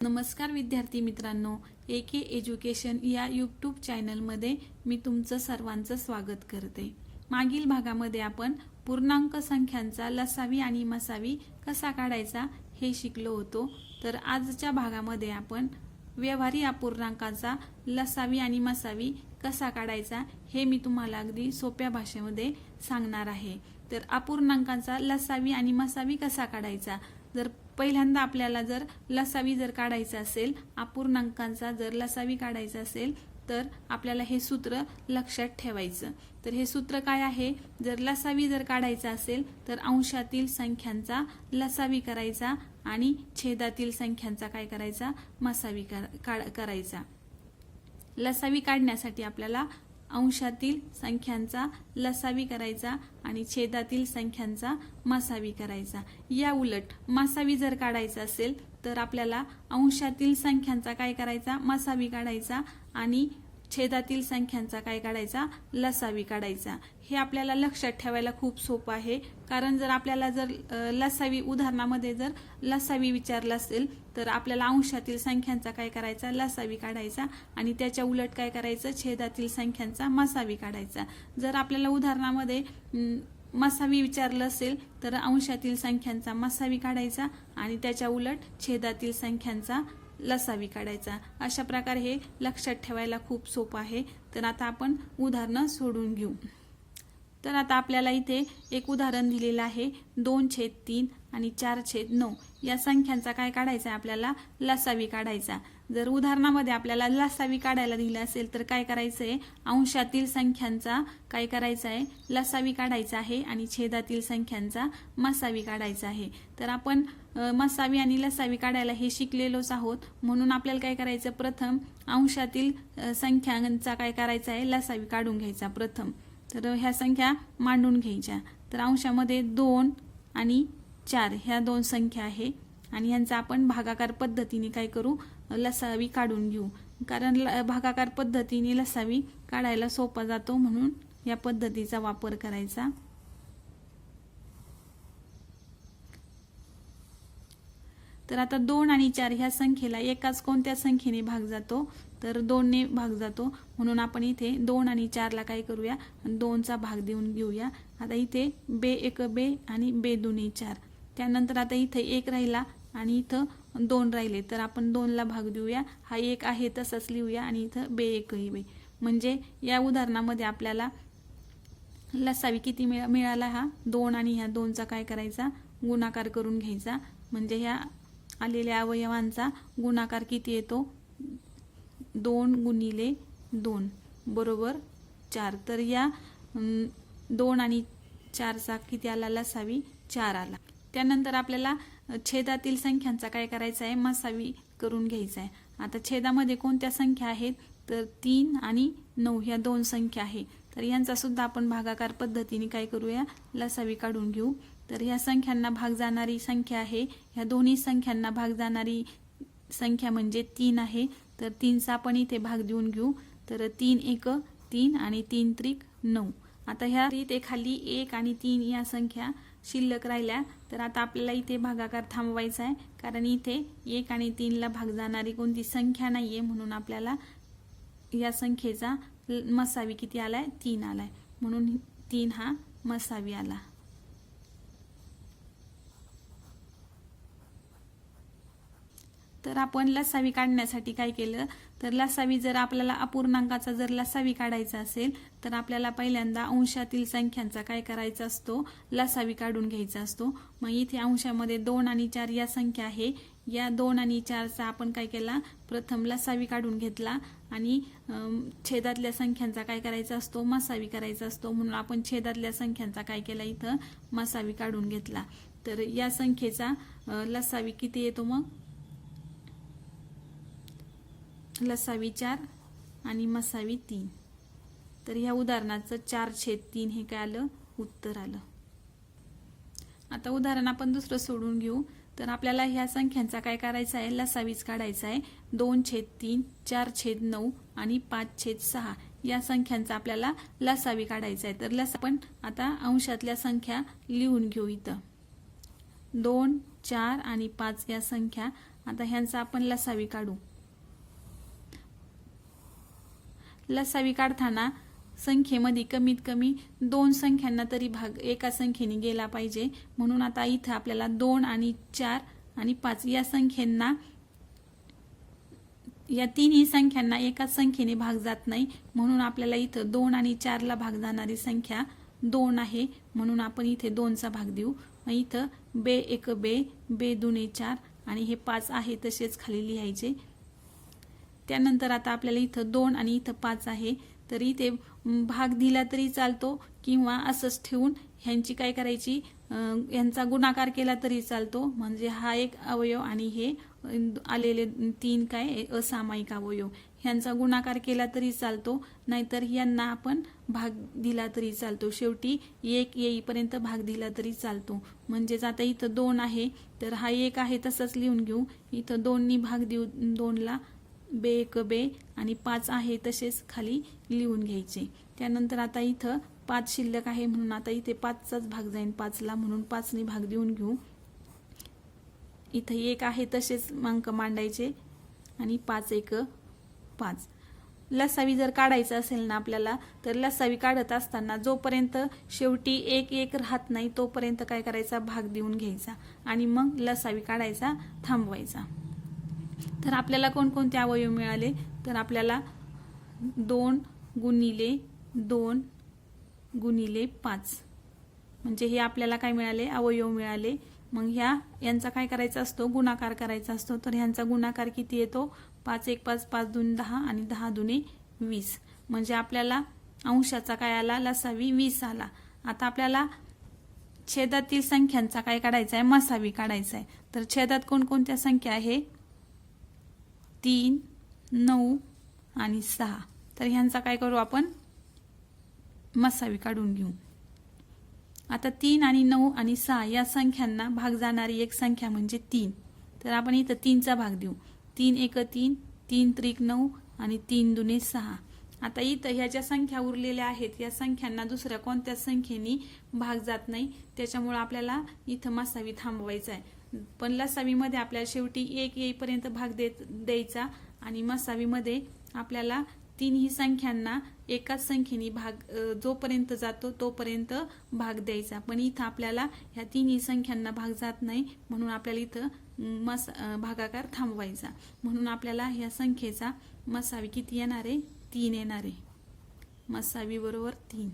नमस्कार विद्यार्थी मित्रांनो, एके एज्युकेशन या यूट्यूब चॅनलमध्ये मी तुमचं सर्वांचं स्वागत करते। मागील भागामध्ये आपण पूर्णांक संख्यांचा लसावी आणि मसावी कसा काढायचा हे शिकलो होतो। तर आजच्या भागामध्ये आपण व्यवहारी अपूर्णांकाचा लसावी आणि मसावी कसा काढायचा हे मी तुम्हाला अगदी सोप्या भाषेमध्ये सांगणार आहे। तर अपूर्णांकाचा लसावी आणि मसावी कसा काढायचा, जर पहिल्यांदा आपल्याला जर लसावी जर काढायचा असेल, अपूर्णांकांचा जर लसावी काढायचा असेल तर आपल्याला हे सूत्र लक्षात ठेवायचं। तर हे सूत्र काय आहे, जर लसावी जर काढायचा असेल तर अंशातील संख्यांचा लसावी करायचा आणि छेदातील संख्यांचा काय करायचा, मसावी करायचा। लसावी काढण्यासाठी आपल्याला अंशातील संख्यांचा लसावी करायचा आणि छेदातील संख्यांचा मसावी करायचा। या उलट मसावी जर काढायचा असेल तर आपल्याला अंशातील संख्यांचा काय करायचा, मसावी काढायचा आणि छेदातील संख्यांचा काय काढायचा, लसावी काढायचा। हे आपल्याला लक्षात ठेवायला खूप सोपं आहे, कारण जर आपल्याला जर लसावी उदाहरणामध्ये जर लसावी विचारला असेल तर आपल्याला अंशातील संख्यांचा काय करायचा, लसावी काढायचा आणि त्याच्या उलट काय करायचं, छेदातील संख्यांचा मसावी काढायचा। जर आपल्याला उदाहरणामध्ये मसावी विचारलं असेल तर अंशातील संख्यांचा मसावी काढायचा आणि त्याच्या उलट छेदातील संख्यांचा लसावी काढायचा। अशा प्रकारे हे लक्षात ठेवायला खूप सोपं आहे। तर आता आपण उदाहरण सोडून घेऊ। तर आता आपल्याला इथे एक उदाहरण दिलेलं आहे, 2/3 आणि 4/9 या संख्यांचा काय काढायचा, आपल्याला लसावी काढायचा। जर उदाहरणामध्ये आपल्याला लसावी काढायला दिलं असेल तर काय करायचं आहे, अंशातील संख्यांचा काय करायचा आहे, लसावी काढायचा आहे आणि छेदातील संख्यांचा मसावी काढायचा आहे। तर आपण मसावी आणि लसावी काढायला हे शिकलेलोच आहोत, म्हणून आपल्याला काय करायचं, प्रथम अंशातील संख्यांचा काय करायचा आहे, लसावी काढून घ्यायचा प्रथम। तर ह्या संख्या मांडून घ्यायच्या। तर अंशामध्ये 2 आणि 4 ह्या दोन संख्या आहे आणि यांचा आपण भागाकार पद्धतीने काय करू, लसावी काढून घेऊ। कारण भागाकार पद्धतीने लसावी काढायला सोपा जातो, म्हणून या पद्धतीचा वापर करायचा। तर आता 2 आणि 4 ह्या संख्येला एकाच कोणत्या संख्येने भाग जातो, तर 2 ने भाग जातो, म्हणून आपण इथे 2 आणि 4 ला काय करूया, 2 चा भाग देऊन घेऊया। आता इथे बे 1 बे आणि बे 2 4, त्यानंतर आता इथे 1 राहिला आणि इथं 2 राहिले, तर आपण 2 ला भाग देऊया। हा 1 आहे तसंच लिहूया आणि इथं बे 1 बे, म्हणजे या उदाहरणामध्ये आपल्याला लसावी किती मिळाला, हा 2 आणि ह्या 2 चा काय करायचा, गुणाकार करून घ्यायचा। म्हणजे ह्या आलेल्या अवयवांचा गुणाकार किती येतो, 2 गुणिले 2 बरोबर 4। तर या 2 आणि 4 चा किती आला, लसावी 4 आला। त्यानंतर आपल्याला छेदातील संख्यांचा काय करायचा आहे, मसावी करून घ्यायचा आहे। आता छेदामध्ये कोणत्या संख्या आहेत, तर 3 आणि 9 ह्या दोन संख्या आहेत। तर यांचा सुद्धा आपण भागाकार पद्धतीने काय करूया, लसावी काढून घेऊ। तर ह्या संख्यांना भाग जाणारी संख्या आहे, ह्या दोन्ही संख्यांना भाग जाणारी संख्या म्हणजे 3 आहे। तर 3 चा आपण इथे भाग देऊन घेऊ। तर 3 1 3 आणि 3 त्रिक 9। आता ह्या इथे खाली 1 आणि 3 या संख्या शिल्लक राहिल्या, तर आता आपल्याला इथे भागाकार थांबवायचा आहे, कारण इथे 1 आणि 3 ला भाग जाणारी कोणती संख्या नाहीये, म्हणून आपल्याला या संख्येचा मसावी किती आलाय, 3 आलाय, म्हणून 3 हा मसावी आला। तर आपण लसावी काढण्यासाठी काय केलं, तर लसावी जर आपल्याला अपूर्णांकाचा जर लसावी काढायचा असेल तर आपल्याला पहिल्यांदा अंशातील संख्यांचा काय करायचा असतो, लसावी काढून घ्यायचा असतो। मग इथे अंशामध्ये 2 आणि 4 या संख्या आहे, या 2 आणि 4 चा आपण काय केला, प्रथम लसावी काढून घेतला आणि छेदातल्या संख्यांचा काय करायचा असतो, मसावी करायचा असतो, म्हणून आपण छेदातल्या संख्यांचा काय केला, इथं मसावी काढून घेतला। तर या संख्येचा लसावी किती येतो, मग लसावी 4 आणि मसावी 3। तर ह्या उदाहरणाचं 4/3 हे काय आलं, उत्तर आलं। आता उदाहरण आपण दुसरं सोडून घेऊ। तर आपल्याला ह्या संख्यांचा काय करायचा आहे, लसावीच काढायचा आहे। 2/3 4/9 आणि 5/6 या संख्यांचा आपल्याला लसावी काढायचा आहे। तर आपण आता अंशातल्या संख्या लिहून घेऊ। इथं 2 4 आणि 5 या संख्या आता ह्यांचा आपण लसावी काढू. लसावी काढताना संख्येमध्ये कमीत कमी 2 संख्यांना तरी भाग एका संख्येने गेला पाहिजे. म्हणून आता इथं आपल्याला 2 आणि 4 आणि 5 या संख्यांना, या तिन्ही संख्यांना एकाच संख्येने भाग जात नाही. म्हणून आपल्याला इथं 2 आणि 4 ला भाग जाणारी संख्या 2 आहे. म्हणून आपण इथे 2चा भाग देऊ. मग इथं बे एक बे, बे दुने 4 आणि हे 5 आहे तसेच खाली लिहायचे. त्यानंतर आता आपल्याला इथं 2 आणि इथं 5 आहे, तर इथे भाग दिला तरी चालतो किंवा असंच ठेवून ह्यांची काय करायची, यांचा गुणाकार केला तरी चालतो. म्हणजे हा एक अवयव आणि हे आलेले 3 काय असामायिक अवयव, ह्यांचा गुणाकार केला तरी चालतो, नाहीतर यांना आपण भाग दिला तरी चालतो. शेवटी 1 येईपर्यंत भाग दिला तरी चालतो. म्हणजेच आता इथं 2 आहे तर हा 1 आहे तसंच लिहून घेऊ. इथं 2 नी भाग देऊ 2ला, बे एक बे आणि 5 आहे तसेच खाली लिहून घ्यायचे. त्यानंतर आता इथं 5 शिल्लक आहे म्हणून आता इथे 5चाच भाग जाईल 5ला, म्हणून 5 नी भाग देऊन घेऊ. इथं 1 आहे तसेच अंक मांडायचे आणि 5 एक 5. लसावी जर काढायचं असेल ना आपल्याला, तर लसावी काढत असताना जोपर्यंत शेवटी 1 1 राहत नाही तोपर्यंत काय करायचा, भाग देऊन घ्यायचा आणि मग लसावी काढायचा थांबवायचा. तर आपल्याला कोणकोणते अवयव मिळाले, तर आपल्याला 2 गुणिले 2 गुणिले 5 म्हणजे हे आपल्याला काय मिळाले, अवयव मिळाले. मग यांचा काय करायचा असतो, गुणाकार करायचा असतो. तर ह्यांचा गुणाकार किती येतो, 5 1 5, 5 2 10 आणि 10 दुने 20. म्हणजे आपल्याला अंशाचा काय आला, लसावी 20 आला. आता आपल्याला छेदातील संख्यांचा काय काढायचा आहे, मसावी काढायचा आहे. तर छेदात कोणकोणत्या संख्या आहे, 3 9 आणि 6. तर ह्यांचा काय करू आपण, मसावी काढून घेऊ. आता 3 आणि 9 आणि 6 या संख्यांना भाग जाणारी एक संख्या म्हणजे 3. तर आपण इथं 3चा भाग देऊ. 3 एक 3, 3 त्रिक 9 आणि 3 दुने 6. आता इथं ह्या ज्या संख्या उरलेल्या आहेत या संख्यांना दुसऱ्या कोणत्याच संख्येने भाग जात नाही. त्याच्यामुळे आपल्याला इथं मसावी थांबवायचा आहे. पण लसावीमध्ये आपल्याला शेवटी 1 येईपर्यंत भाग द्यायचा आणि मसावीमध्ये आपल्याला तिन्ही संख्यांना एकाच संख्येने भाग जोपर्यंत जातो तोपर्यंत भाग द्यायचा. पण इथं आपल्याला ह्या तिन्ही संख्यांना भाग जात नाही म्हणून आपल्याला इथं भागाकार थांबवायचा. म्हणून आपल्याला ह्या संख्येचा मसावी किती येणार आहे, 3 येणार आहे. मसावी बरोबर 3.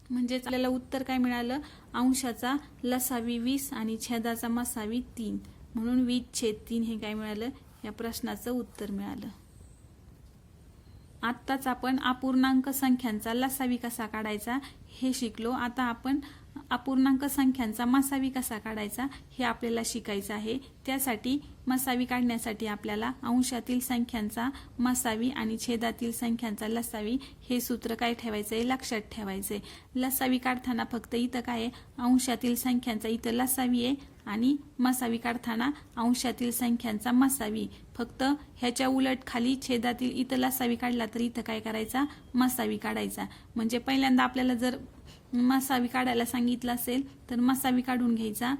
म्हणजेच आपल्याला उत्तर काय मिळालं, अंशाचा लसावी 20 आणि छेदाचा मसावी 3 म्हणून 20/3 हे काय मिळालं, या प्रश्नाचं उत्तर मिळालं. आत्ताच आपण अपूर्णांक संख्यांचा लसावी कसा काढायचा हे शिकलो. आता आपण अपूर्णांक संख्यांचा मसावी कसा काढायचा हे आपल्याला शिकायचं आहे. त्यासाठी मसावी काढण्यासाठी आपल्याला अंशातील संख्यांचा मसावी आणि छेदातील संख्यांचा लसावी हे सूत्र काय ठेवायचंय, लक्षात ठेवायचंय. लसावी काढताना फक्त इथं काय आहे, अंशातील संख्यांचा इथं लसावी आहे आणि मसावी काढताना अंशातील संख्यांचा मसावी. फक्त ह्याच्या उलट खाली छेदातील इथं लसावी काढला तर इथं काय करायचा, मसावी काढायचा. म्हणजे पहिल्यांदा आपल्याला जर मसावी काढायला सांगितलं असेल तर मसावी काढून घ्यायचा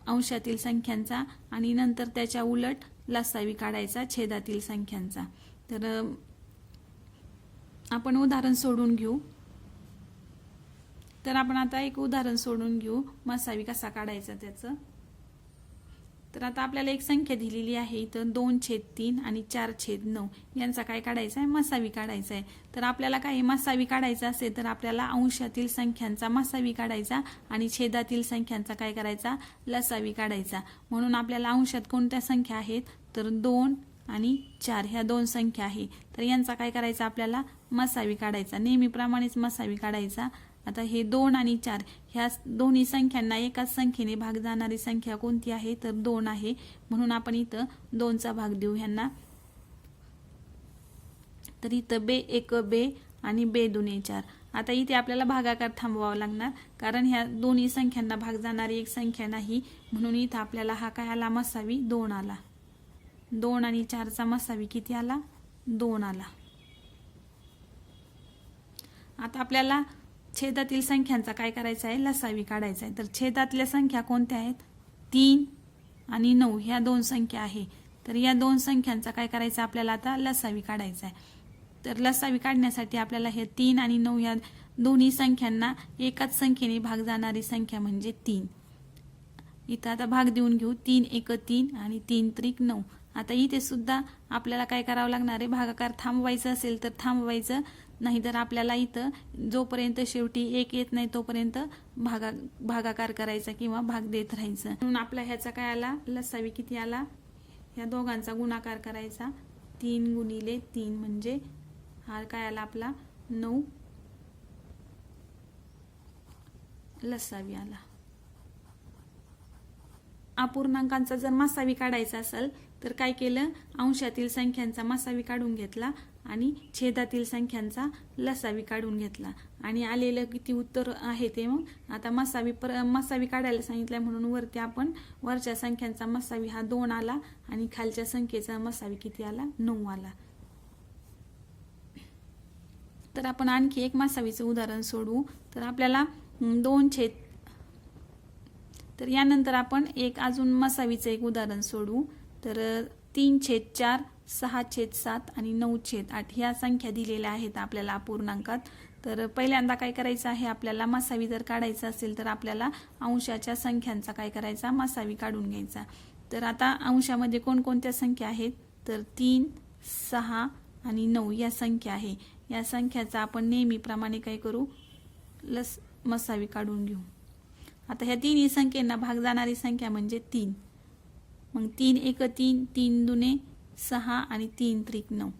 अंशातील संख्यांचा आणि नंतर त्याच्या उलट लसावी काढायचा छेदातील संख्यांचा. तर आपण उदाहरण सोडून घेऊ. तर आपण आता एक उदाहरण सोडून घेऊ मसावी कसा काढायचा त्याचं. तर आता आपल्याला एक संख्या दिलेली आहे इथं 2/3 आणि 4/9 यांचा काय काढायचा आहे, मसावी काढायचा आहे. तर आपल्याला काय मसावी काढायचा असेल तर आपल्याला अंशातील संख्यांचा मसावी काढायचा आणि छेदातील संख्यांचा काय करायचा, लसावी काढायचा. म्हणून आपल्याला अंशात कोणत्या संख्या आहेत, तर 2 आणि 4 ह्या 2 संख्या आहे. तर यांचा काय करायचा, आपल्याला मसावी काढायचा. नेहमीप्रमाणेच मसावी काढायचा. आता हे 2 आणि 4 ह्या दोन्ही संख्यांना एकाच संख्येने भाग जाणारी संख्या कोणती आहे, तर 2 आहे. म्हणून आपण इथं 2चा भाग देऊ ह्यांना. तर इथं बे एक बे आणि बे दुने 4. आता इथे आपल्याला भागाकार थांबवावा लागणार कारण ह्या दोन्ही संख्यांना भाग जाणारी एक संख्या नाही. म्हणून इथं आपल्याला हा काय आला, मसावी 2 आला. 2 आणि 4चा मसावी किती आला, 2 आला. आता आपल्याला छेदातील संख्यांचा काय करायचा आहे, लसावी काढायचा आहे. तर छेदातल्या संख्या कोणत्या आहेत, 3 आणि 9 ह्या दोन संख्या आहे. तर या दोन संख्यांचा काय करायचं आपल्याला आता लसावी काढायचा आहे. तर लसावी काढण्यासाठी आपल्याला हे 3 आणि 9 या दोन्ही संख्यांना एकाच संख्येने भाग जाणारी संख्या म्हणजे 3. इथं आता भाग देऊन घेऊ. 3 एक 3 आणि 3 त्रिक 9. आता इथे सुद्धा आपल्याला काय करावं लागणार आहे, भागाकार थांबवायचं असेल तर थांबवायचं, नाहीतर आपल्याला इथं जोपर्यंत शेवटी 1 येत नाही तोपर्यंत भागाकार करायचा किंवा भाग देत राहायचं. म्हणून आपला ह्याचा काय आला, लसावी किती आला, ह्या दोघांचा गुणाकार करायचा. 3 गुणिले 3 म्हणजे हा काय आला आपला 9 लसावी आला. अपूर्णांकांचा जर मसावी काढायचा असेल तर काय केलं, अंशातील संख्यांचा मसावी काढून घेतला आणि छेदातील संख्यांचा लसावी काढून घेतला आणि आलेलं किती उत्तर आहे ते. मग आता मसावी काढायला सांगितलं म्हणून वरती आपण वरच्या संख्यांचा मसावी हा 2 आला आणि खालच्या संख्येचा मसावी किती आला, 9 आला. तर आपण आणखी एक मसावीचं उदाहरण सोडवू. तर आपल्याला 2 छेद, तर यानंतर आपण एक अजून मसावीचं एक उदाहरण सोडवू. तर 3/4, 6/7 आणि 9/8 ह्या संख्या दिलेल्या आहेत आपल्याला अपूर्णांकात. तर पहिल्यांदा काय करायचं आहे, आपल्याला मसावी जर काढायचं असेल तर आपल्याला अंशाच्या संख्यांचा काय करायचा, मसावी काढून घ्यायचा. तर आता अंशामध्ये कोणकोणत्या संख्या आहेत, तर 3, 6 आणि 9 या संख्या आहे. या संख्याचा आपण नेहमीप्रमाणे काय करू, मसावी काढून घेऊ. आता ह्या तिन्ही संख्येंना भाग जाणारी संख्या म्हणजे 3. मग 3 एक 3, 3 दुने 6 आणि 3 त्रिक 9.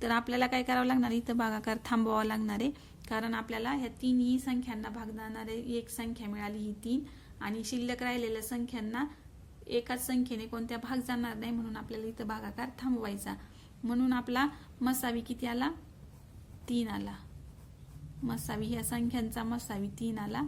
तर आपल्याला काय करावं लागणार, इथं भागाकार थांबवावा लागणार आहे, कारण आपल्याला ह्या तिन्ही संख्यांना भाग जाणारे एक संख्या मिळाली ही 3 आणि शिल्लक राहिलेल्या संख्यांना एकाच संख्येने कोणत्या भाग जाणार नाही, म्हणून आपल्याला इथं भागाकार थांबवायचा. म्हणून आपला मसावी किती आला, 3 आला. मसावी ह्या संख्यांचा मसावी 3 आला.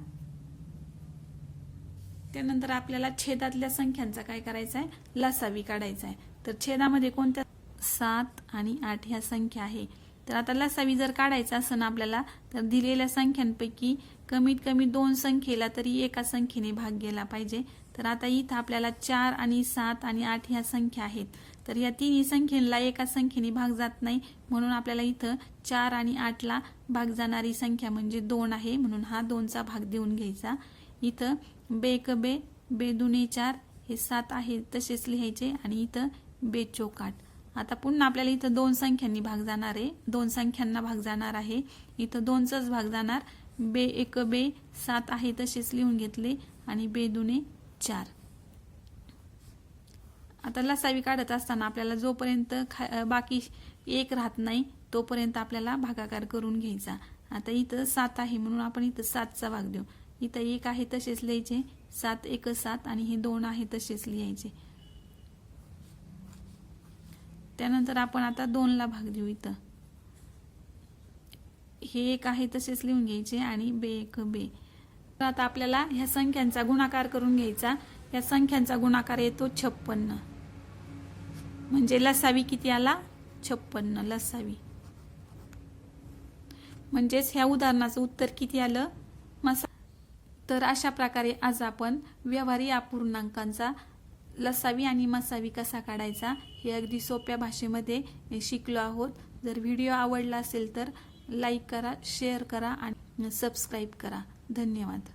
त्यानंतर आपल्याला छेदातल्या संख्यांचा काय करायचा आहे, लसावी काढायचा आहे. तर छेदामध्ये कोणत्या 7 आणि 8 ह्या संख्या आहे. तर आता लसावी जर काढायचा असेल ना आपल्याला, तर दिलेल्या संख्यांपैकी कमीत कमी 2 संख्येला तरी एका संख्येने भाग गेला पाहिजे. तर आता इथं आपल्याला 4 आणि 7 आणि 8 ह्या संख्या आहेत. तर या तिन्ही संख्येला एका संख्येने भाग जात नाही, म्हणून आपल्याला इथं 4 आणि 8 ला भाग जाणारी संख्या म्हणजे 2 आहे, म्हणून हा 2चा भाग देऊन घ्यायचा. इथं बेक बे, बे दुने 4 हे 7 आहे तसेच लिहायचे आणि इथं बे चोक 8. आता पुन्हा आपल्याला इथं 2 संख्यांनी भाग जाणार आहे, 2 संख्यांना भाग जाणार आहे. इथं 2चाच भाग जाणार. बे एक बे 7 आहे तसेच लिहून घेतले आणि बे दुने 4. आता लसावी काढत असताना आपल्याला जोपर्यंत बाकी 1 राहत नाही तोपर्यंत आपल्याला भागाकार करून घ्यायचा. आता इथं 7 आहे म्हणून आपण इथं 7चा भाग देऊ. इथं 1 आहे तसेच लिहायचे, 7 एक 7 आणि हे 2 आहे तसेच लिहायचे. त्यानंतर आपण आता 2ला भाग देऊ. इथं हे 1 आहे तसेच लिहून घ्यायचे आणि बे एक बे. तर आता आपल्याला ह्या संख्यांचा गुणाकार करून घ्यायचा. या संख्यांचा गुणाकार येतो 56. म्हणजे लसावी किती आला, 56 लसावी. म्हणजेच ह्या उदाहरणाचं उत्तर किती आलं, तर अशा प्रकारे आज आपण व्यवहारी अपूर्णांकांचा लसावी आणि मसावी कसा काढायचा हे अगदी सोप्या भाषेमध्ये शिकलो आहोत. जर व्हिडिओ आवडला असेल तर लाईक करा, शेअर करा आणि सबस्क्राईब करा. धन्यवाद.